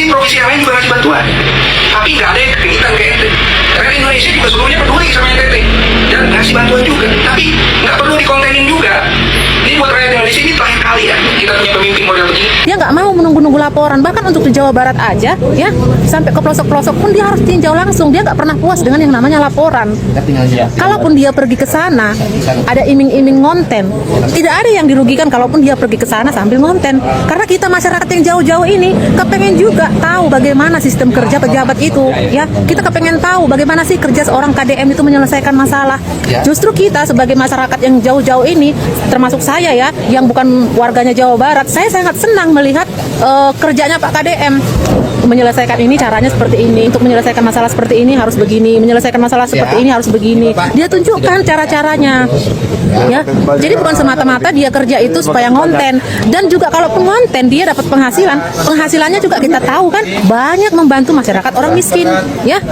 provinsi yang lain juga ngasih bantuan, tapi nggak ada yang kegiatan kayak ente. Karena Indonesia juga seluruhnya peduli sama NTT dan ngasih bantuan juga, tapi nggak perlu dikontenin juga. Ini buat rakyat Indonesia ini terakhir kali ya kita punya pemimpin model begini. Dia nggak mau menunggu-nunggu laporan, bahkan untuk di Jawa Barat aja, ya sampai ke pelosok-pelosok pun dia harus tinjau langsung. Dia nggak pernah puas dengan yang namanya laporan. Kalaupun dia pergi ke sana, ada iming-iming ngonten. Tidak ada yang dirugikan kalaupun dia pergi ke sana sambil ngonten. Karena kita masyarakat yang jauh-jauh ini kepengen juga tahu bagaimana sistem kerja pejabat itu, ya. Kita kepengen tahu bagaimana sih kerja seorang KDM itu menyelesaikan masalah. Justru kita sebagai masyarakat yang jauh-jauh ini, termasuk saya ya, yang bukan warganya Jawa Barat, saya sangat senang melihat kerjanya Pak KDM. Menyelesaikan ini caranya seperti ini, untuk menyelesaikan masalah seperti ini harus begini, menyelesaikan masalah seperti ini harus begini. Dia tunjukkan cara-caranya, ya. Jadi bukan semata-mata dia kerja itu supaya ngonten, dan juga kalaupun ngonten dia dapat penghasilan, penghasilannya juga kita tahu kan banyak membantu masyarakat orang miskin, ya.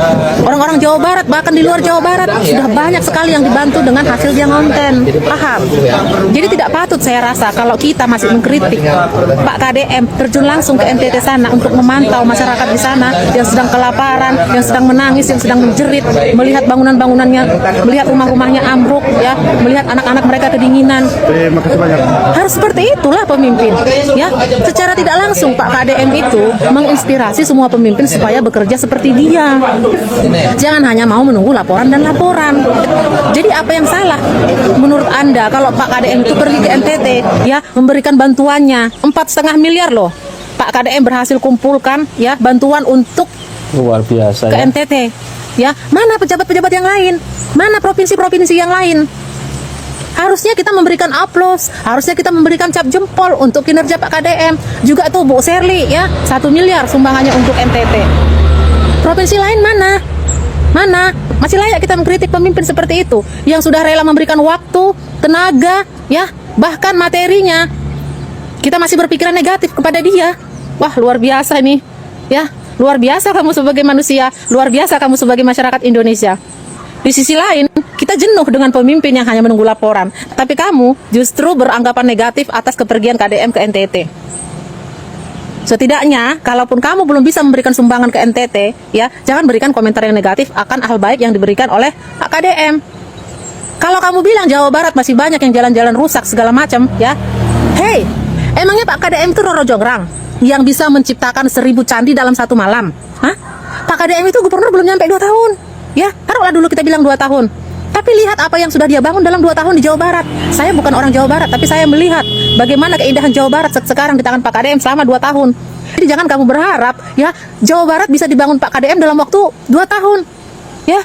Orang-orang Jawa Barat bahkan di luar Jawa Barat sudah banyak sekali yang dibantu dengan hasil dia ngonten, paham? Jadi tidak patut saya rasa kalau kita masih mengkritik Pak KDM terjun langsung ke NTT sana untuk memantau masyarakat di sana yang sedang kelaparan, yang sedang menangis, yang sedang menjerit, melihat bangunan-bangunannya, melihat rumah-rumahnya ambruk, ya, melihat anak-anak mereka kedinginan. Harus seperti itulah pemimpin, ya. Secara tidak langsung Pak KDM itu menginspirasi semua pemimpin supaya bekerja seperti dia. Jangan hanya mau menunggu laporan dan laporan. Jadi apa yang salah menurut Anda kalau Pak KDM itu pergi ke NTT, ya, memberikan bantuannya 4,5 miliar loh. Pak KDM berhasil kumpulkan, ya, bantuan untuk luar biasa ke NTT, ya. Mana pejabat-pejabat yang lain? Mana provinsi-provinsi yang lain? Harusnya kita memberikan aplaus, harusnya kita memberikan cap jempol untuk kinerja Pak KDM. Juga tuh Bu Serly, ya, 1 miliar sumbangannya untuk NTT. Provinsi lain mana? Mana? Masih layak kita mengkritik pemimpin seperti itu yang sudah rela memberikan waktu, tenaga, ya, bahkan materinya. Kita masih berpikiran negatif kepada dia. Wah, luar biasa nih, ya. Luar biasa kamu sebagai manusia, luar biasa kamu sebagai masyarakat Indonesia. Di sisi lain, kita jenuh dengan pemimpin yang hanya menunggu laporan. Tapi kamu justru beranggapan negatif atas kepergian KDM ke NTT. Setidaknya, kalaupun kamu belum bisa memberikan sumbangan ke NTT, ya, jangan berikan komentar yang negatif akan hal baik yang diberikan oleh Pak KDM. Kalau kamu bilang Jawa Barat masih banyak yang jalan-jalan rusak segala macam, ya. Hey, emangnya Pak KDM itu Roro Jonggrang yang bisa menciptakan 1000 candi dalam satu malam? Hah? Pak KDM itu gubernur belum nyampe 2 tahun. Ya, taruhlah dulu kita bilang 2 tahun. Tapi lihat apa yang sudah dia bangun dalam 2 tahun di Jawa Barat. Saya bukan orang Jawa Barat, tapi saya melihat bagaimana keindahan Jawa Barat sekarang di tangan Pak KDM selama 2 tahun. Jadi jangan kamu berharap, ya, Jawa Barat bisa dibangun Pak KDM dalam waktu 2 tahun. Ya,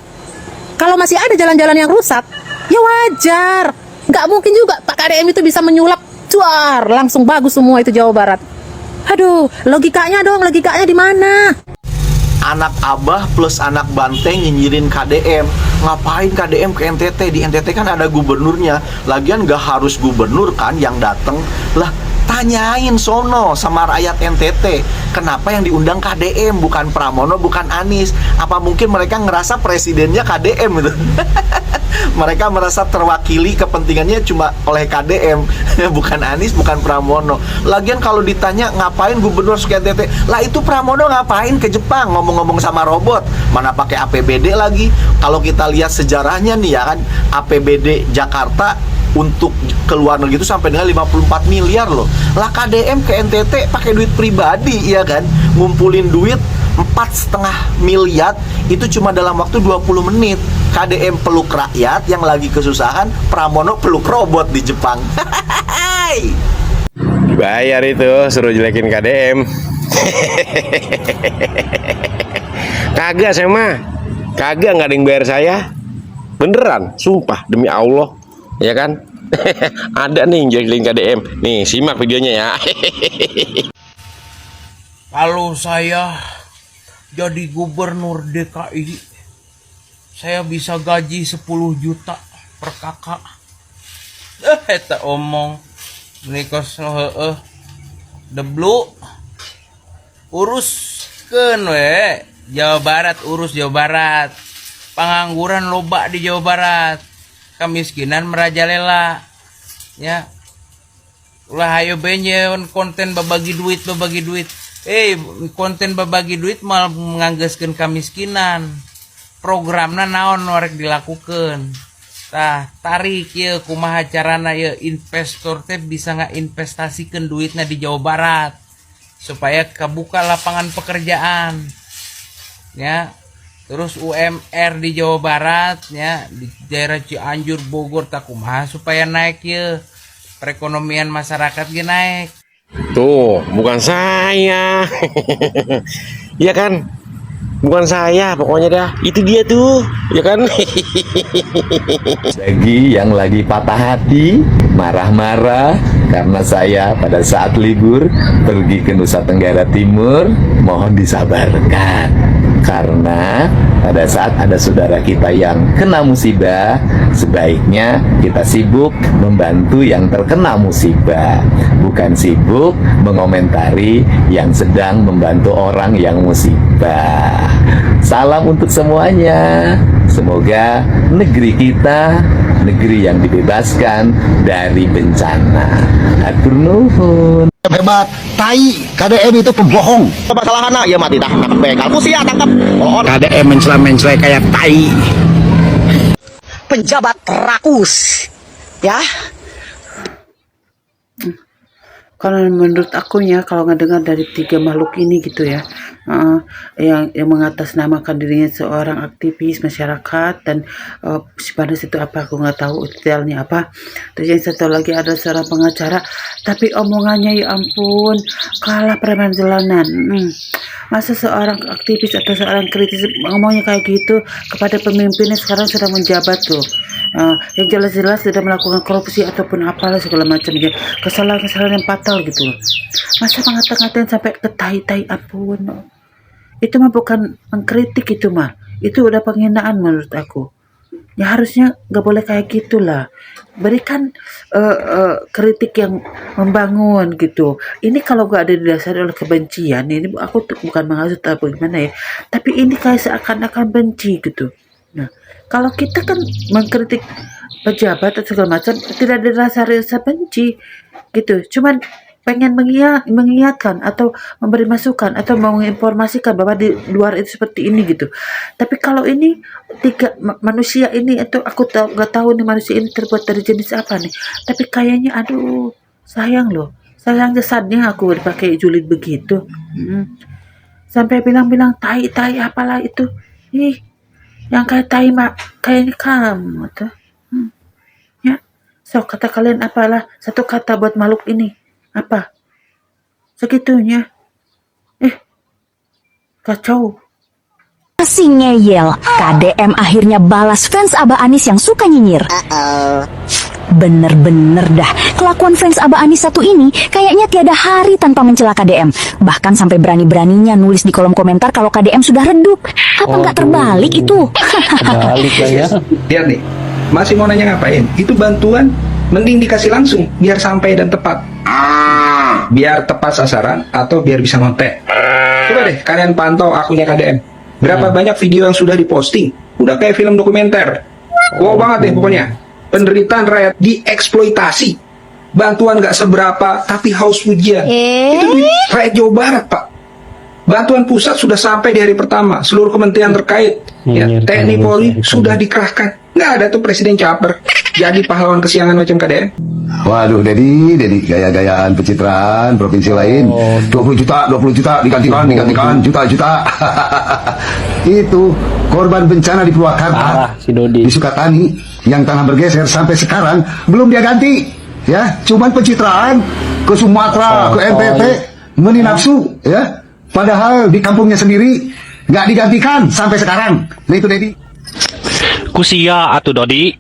kalau masih ada jalan-jalan yang rusak, ya wajar. Nggak mungkin juga Pak KDM itu bisa menyulap cuar langsung bagus semua itu Jawa Barat. Aduh, logikanya dong, logikanya di mana? Anak abah plus anak banteng nyinyirin KDM. Ngapain KDM ke NTT? Di NTT kan ada gubernurnya. Lagian gak harus gubernur kan yang dateng. Lah, tanyain sono sama rakyat NTT, kenapa yang diundang KDM bukan Pramono, bukan Anies? Apa mungkin mereka ngerasa presidennya KDM gitu? Mereka merasa terwakili kepentingannya cuma oleh KDM, bukan Anies, bukan Pramono. Lagian kalau ditanya ngapain gubernur ke NTT, lah itu Pramono ngapain ke Jepang ngomong-ngomong sama robot, mana pakai APBD lagi. Kalau kita lihat sejarahnya nih ya kan, APBD Jakarta untuk ke luar negeri itu sampai dengan 54 miliar loh. Lah KDM ke NTT pakai duit pribadi, ya kan, ngumpulin duit 4,5 miliar itu cuma dalam waktu 20 menit. KDM peluk rakyat yang lagi kesusahan, Pramono peluk robot di Jepang. bayar itu suruh jelekin KDM. Kagak saya mah, kagak, nggak ada yang bayar saya, beneran, sumpah demi Allah, ya kan. Ada nih yang jelekin KDM, nih simak videonya ya. Kalau saya jadi gubernur DKI, saya bisa gaji 10 juta per kakak. Eta omong nikos heueuh deblu uruskeun we Jawa Barat, urus Jawa Barat. Pengangguran loba di Jawa Barat, kemiskinan merajalela, ya. Ulah hayo benyeun konten babagi duit. konten berbagi duit malah menganggeskeun kamiskinan. Programna naon warek dilakukan. Tah tarik ya kumaha carana ya investor teh bisa ngainvestasikan duitnya di Jawa Barat supaya kebuka lapangan pekerjaan ya. Terus UMR di Jawa Barat ya, di daerah Cianjur, Bogor tak kumaha supaya naik ya perekonomian masyarakat ge naik. Tuh, bukan saya. Iya kan? Bukan saya, pokoknya dah. Itu dia tuh, ya kan? Bagi yang lagi patah hati, marah-marah karena saya pada saat libur pergi ke Nusa Tenggara Timur, mohon disabarkan. Karena pada saat ada saudara kita yang kena musibah, sebaiknya kita sibuk membantu yang terkena musibah, bukan sibuk mengomentari yang sedang membantu orang yang musibah. Salam untuk semuanya. Semoga negeri kita negeri yang dibebaskan dari bencana. Atur nuhun. Hebat, tai KDM itu pembohong. Masalah anak ya mati dah nangkep bekal. Kusia tangkap. KDM mencela kayak tai. Penjabat rakus, ya. Kalau menurut aku ya, kalau ngedengar dari tiga makhluk ini gitu ya, yang mengatasnamakan dirinya seorang aktivis masyarakat dan si Panas itu apa aku nggak tahu detailnya apa. Terus yang satu lagi ada seorang pengacara, tapi omongannya ya ampun kalah preman jalanan. Masa seorang aktivis atau seorang kritis ngomongnya kayak gitu kepada pemimpinnya sekarang sedang menjabat tuh. Yang jelas-jelas sudah melakukan korupsi ataupun apalah segala macamnya, kesalahan-kesalahan yang fatal gitu loh. Masa mengata-ngatain sampai ke tai-tai, ampun. Itu mah bukan mengkritik, itu mah itu udah penghinaan menurut aku. Ya harusnya nggak boleh kayak gitulah. Berikan kritik yang membangun gitu. Ini kalau nggak ada didasari oleh kebencian, ini aku bukan menghasut atau gimana ya, tapi ini kayak seakan-akan benci gitu. Nah, kalau kita kan mengkritik pejabat atau segala macam tidak didasari rasa benci gitu, cuman pengen mengingatkan atau memberi masukan atau menginformasikan bahwa di luar itu seperti ini gitu. Tapi kalau ini tiga manusia ini, atau aku nggak tahu nih manusia ini terbuat dari jenis apa nih, tapi kayaknya aduh sayang loh, sayang jasadnya aku dipakai julid begitu. Sampai bilang-bilang tai apalah itu, yang kayak tai mak kayaknya kamu tuh. Ya, so kata kalian apalah satu kata buat makhluk ini. Apa? Segitunya. Kacau. Masih ngeyel, KDM akhirnya balas fans Abah Anis yang suka nyinyir. Bener-bener dah, kelakuan fans Abah Anis satu ini kayaknya tiada hari tanpa mencela KDM. Bahkan sampai berani-beraninya nulis di kolom komentar kalau KDM sudah redup. Apa nggak terbalik itu? Terbalik ya. Lihat nih, masih mau nanya ngapain? Itu bantuan mending dikasih langsung biar sampai dan tepat. Biar tepat sasaran atau biar bisa konten. Coba deh kalian pantau akunnya KDM. Berapa banyak video yang sudah diposting? Udah kayak film dokumenter. Wow banget deh pokoknya. Penderitaan rakyat dieksploitasi. Bantuan nggak seberapa tapi haus pujian. Itu duit rakyat Jawa Barat, Pak. Bantuan pusat sudah sampai di hari pertama. Seluruh kementerian terkait, TNI Polri sudah dikerahkan. Nggak ada tuh presiden caper jadi pahlawan kesiangan macam KDM. Waduh, Dedi gaya-gayaan pencitraan provinsi lain. 20 juta digantikan juta. Itu korban bencana di Purwakarta, di Sukatani yang tanah bergeser sampai sekarang belum dia ganti. Ya, cuman pencitraan ke Sumatera, ke NTT, meni nafsu, ya. Padahal di kampungnya sendiri nggak digantikan sampai sekarang. Nah itu Dedi. Kusia atuh Dodi.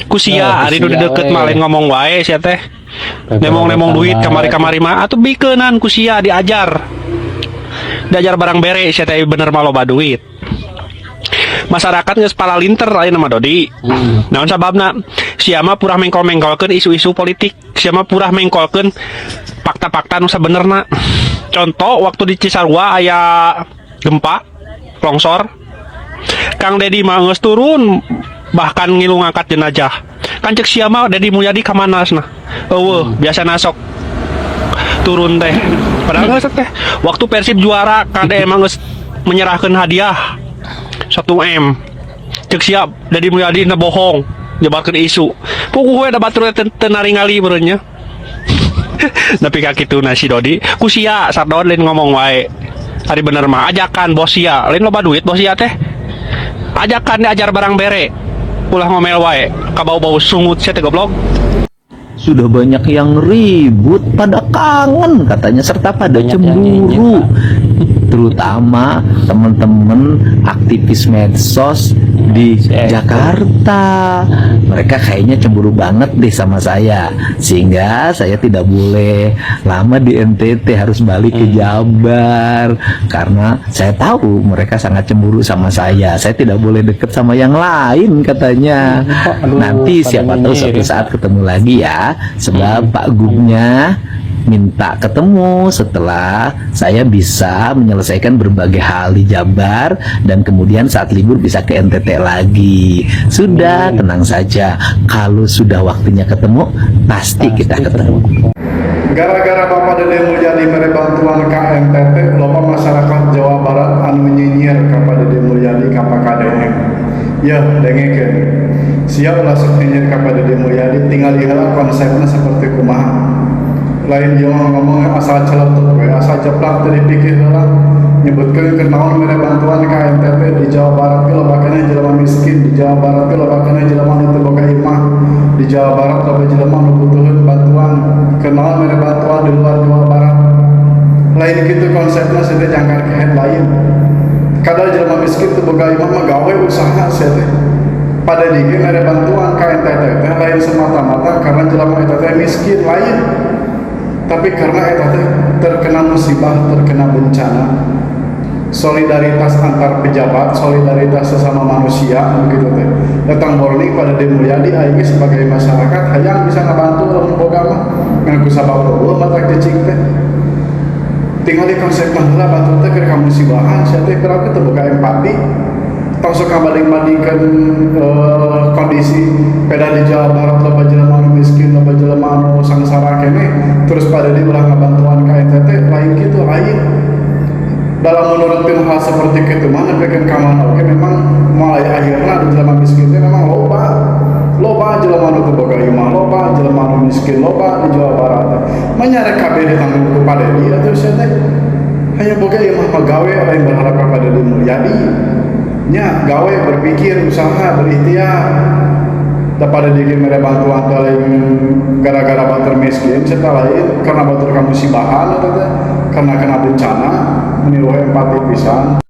Kusia hari nu deket malen ngomong wae sia teh. Nemong duit kamari-kamari mah atuh bikeunnan kusia diajar. Diajar barang bere sia teh bener mah loba duit. Masyarakat geus palalinter ayeuna mah Dodi. Naon sababna? Sia mah purah mengkol-mengkolkeun isu-isu politik. Sia mah purah mengkolkeun fakta-fakta nu sabenerna. Contoh waktu di Cisarua aya gempa, longsor. Kang Dedi mah geus turun bahkan ngilu ngangkat jenazah. Kan cek sia mah Dedi Mulyadi ka manasna. Eueuh, biasa nasok turun teh. Padahal geus teh waktu Persib juara KDM geus menyerahkan hadiah 1 M. Cek siap Dedi Mulyadi na bohong nyebarkeun isu. Pokoknya ada batur teu naringali beureunya. Tapi kakitu si Dodi ku sia sardon lain ngomong wae. Ari bener mah ajakan bos sia, lain loba duit bos sia teh. Ajakan diajar barang bere. Ulah ngomel wae, ka bau-bau sungut sia teh goblok. Sudah banyak yang ribut, pada kangen katanya, serta pada cemburu. Terutama teman-teman aktivis medsos di Jakarta. Mereka kayaknya cemburu banget deh sama saya. Sehingga saya tidak boleh lama di NTT, harus balik ke Jabar. Karena saya tahu mereka sangat cemburu sama saya. Saya tidak boleh deket sama yang lain katanya. Nanti siapa tahu suatu saat ketemu lagi ya. Sebab Pak Gubnya minta ketemu setelah saya bisa menyelesaikan berbagai hal di Jabar, dan kemudian saat libur bisa ke NTT lagi. Sudah, tenang saja, kalau sudah waktunya ketemu pasti kita ketemu. Gara-gara Bapak Dede Mulyadi mere bantuan ka NTT, loba masyarakat Jawa Barat anu nyinyir ka Pak Dede Mulyadi ka KDM. Ya, dengekeun. Sia ulah sok nyinyir ka Pak Dede Mulyadi, tinggal heula konsepna seperti kumaha. Lain dia ngomong asal celetuk we, asal jeplak teu dipikir heula, nyebutkeun kenaon mere bantuan ka NTT di Jawa Barat ge loba kana jelema miskin, di Jawa Barat ge loba kana jelema nu teu boga imah, di Jawa Barat loba jelema nu butuheun bantuan, kenaon mere bantuan di luar Jawa Barat. Lain kitu konsepna sia teh jangkar kehet lain. Kadal jelema miskin teu boga imah mah gawe usaha sia teh. Pada digi mere bantuan ka NTT teh lain semata-mata karena jelema eta teh miskin lain. Tapi karena eta teh terkena musibah, terkena bencana, solidaritas antar pejabat, solidaritas sesama manusia begitu teh. Datang warning pada Dede Mulyadi aing sebagai masyarakat hayang bisa ngabantu lamun boga mah ngan ku sabab eueuh mata cicing teh. Tingali konsep heula batur teh keur kamusibahan sia teh berarti teu boga empati. Tong sok kabanding-bandingkeun kondisi peda di Jawa Barat loba jelema anu miskin, loba jelema anu sangsara kene, terus pada di ulah ngabantuan ka NTT, lain kitu lain. Dalam menurutkeun hal seperti kitu mah nepikeun ka mana oge memang mulai akhirna di jelema miskin teh memang loba jelema anu teu boga imah, loba jelema anu miskin, loba di Jawa Barat. Manyarek kabeh ditanggung ku pada di atuh sia teh. Hanya boga imah pagawe lain berharap ka Dede Mulyadi. Nya gawe berpikir, usaha, berikhtiar. Daripada diri mere bantuan lain gara-gara batur miskin, serta lain karena batur kamusibahan atau karena kena bencana, meniru empati pisan.